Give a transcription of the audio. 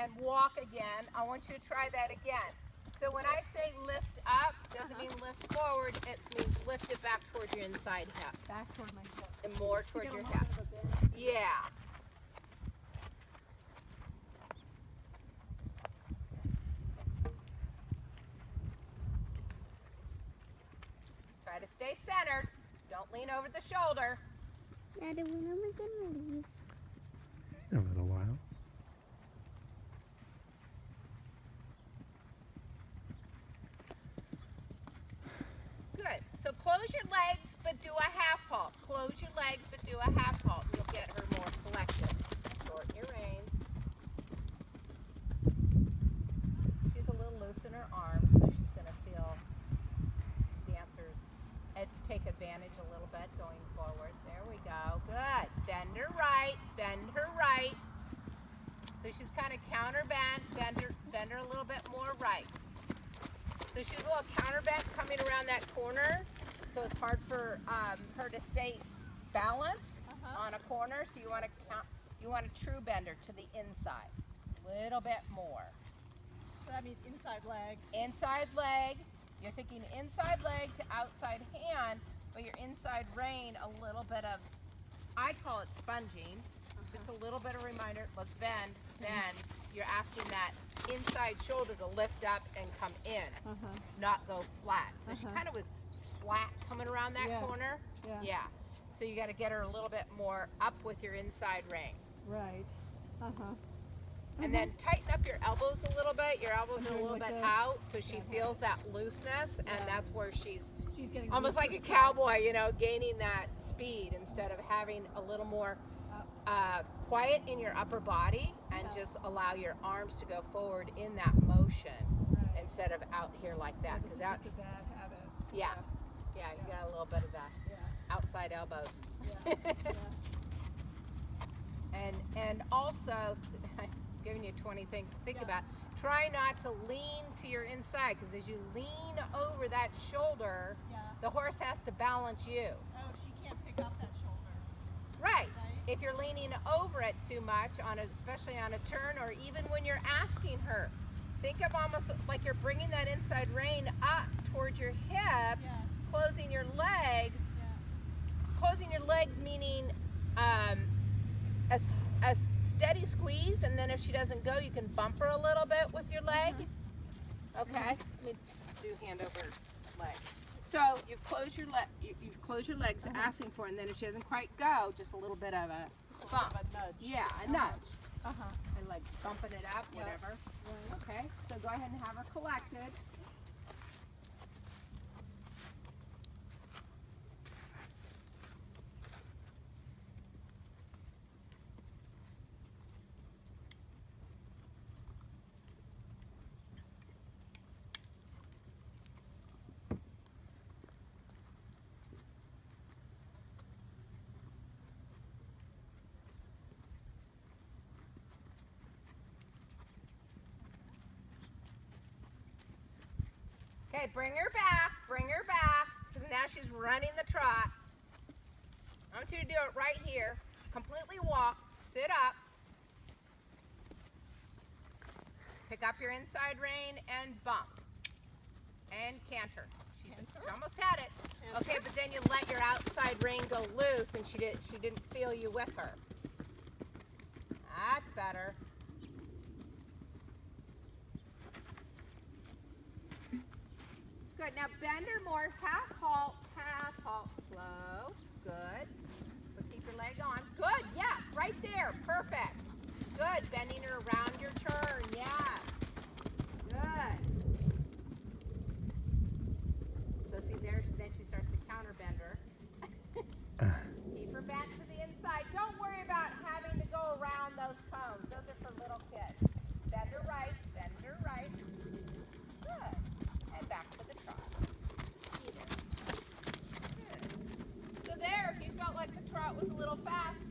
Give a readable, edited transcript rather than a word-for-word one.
and walk again. I want you to try that again. So when I say lift up, doesn't mean lift forward, it means lift it back towards your inside hip. Back toward my hip. And more towards your hip. Yeah. Try to stay centered. Don't lean over the shoulder. Daddy, when am I gonna leave? In a little while. Good. So close your legs, but do a half halt. Close your legs, but do a half halt. You'll get her more collected. Shorten your reins. She's a little loose in her arms, so she's going to feel dancers take advantage a little bit going forward. There we go. Good. Bend her right. Bend her right. So she's kind of counter bend her a little bit more right. So she's a little counter bent coming around that corner, so it's hard for her to stay balanced on a corner. So you want to true bend her to the inside, a little bit more. So that means inside leg. Inside leg. You're thinking inside leg to outside hand, but your inside rein a little bit of, I call it sponging. Just a little bit of reminder. Let's bend. Bend. You're asking that inside shoulder to lift up and come in, not go flat. So she kind of was flat coming around that corner. Yeah. So you got to get her a little bit more up with your inside rein. Right. And then tighten up your elbows a little bit. Your elbows are a little bit out, so she feels that looseness, and that's where she's getting almost like a cowboy, you know, gaining that speed instead of having a little more quiet in your upper body, and just allow your arms to go forward in that motion instead of out here like that. Because that's just a bad habit. Yeah, you got a little bit of that outside elbows. And also, I'm giving you 20 things to think about. Try not to lean to your inside, because as you lean over that shoulder, the horse has to balance you. Oh, she can't pick up that shoulder. Right. If you're leaning over it too much, especially on a turn, or even when you're asking her, think of almost like you're bringing that inside rein up towards your hip, closing your legs. Closing your legs meaning a steady squeeze, and then if she doesn't go, you can bump her a little bit with your leg. Okay. Let me do hand over leg. So you've closed your legs, asking for it, and then if she doesn't quite go, just a little bit of a bump. A nudge. Yeah, a nudge. And like bumping it up, whatever. Okay, so go ahead and have her collected. Okay, bring her back, because now she's running the trot. I want you to do it right here. Completely walk, sit up. Pick up your inside rein and bump. And canter. She almost had it. Okay, but then you let your outside rein go loose, and she didn't feel you with her. That's better. Good. Now bend her more. Half halt, slow. Good. So keep your leg on. Good. Yes. Right there. Perfect. Good. Bending her around your turn. Yes. Good. So see there, then she starts to counter bend her. Keep her bent to the inside. Don't worry about having to go around those cones. Those are for little kids. Bend her right. Bend her right. Good. And back to the trot. Good. So there, if you felt like the trot was a little fast,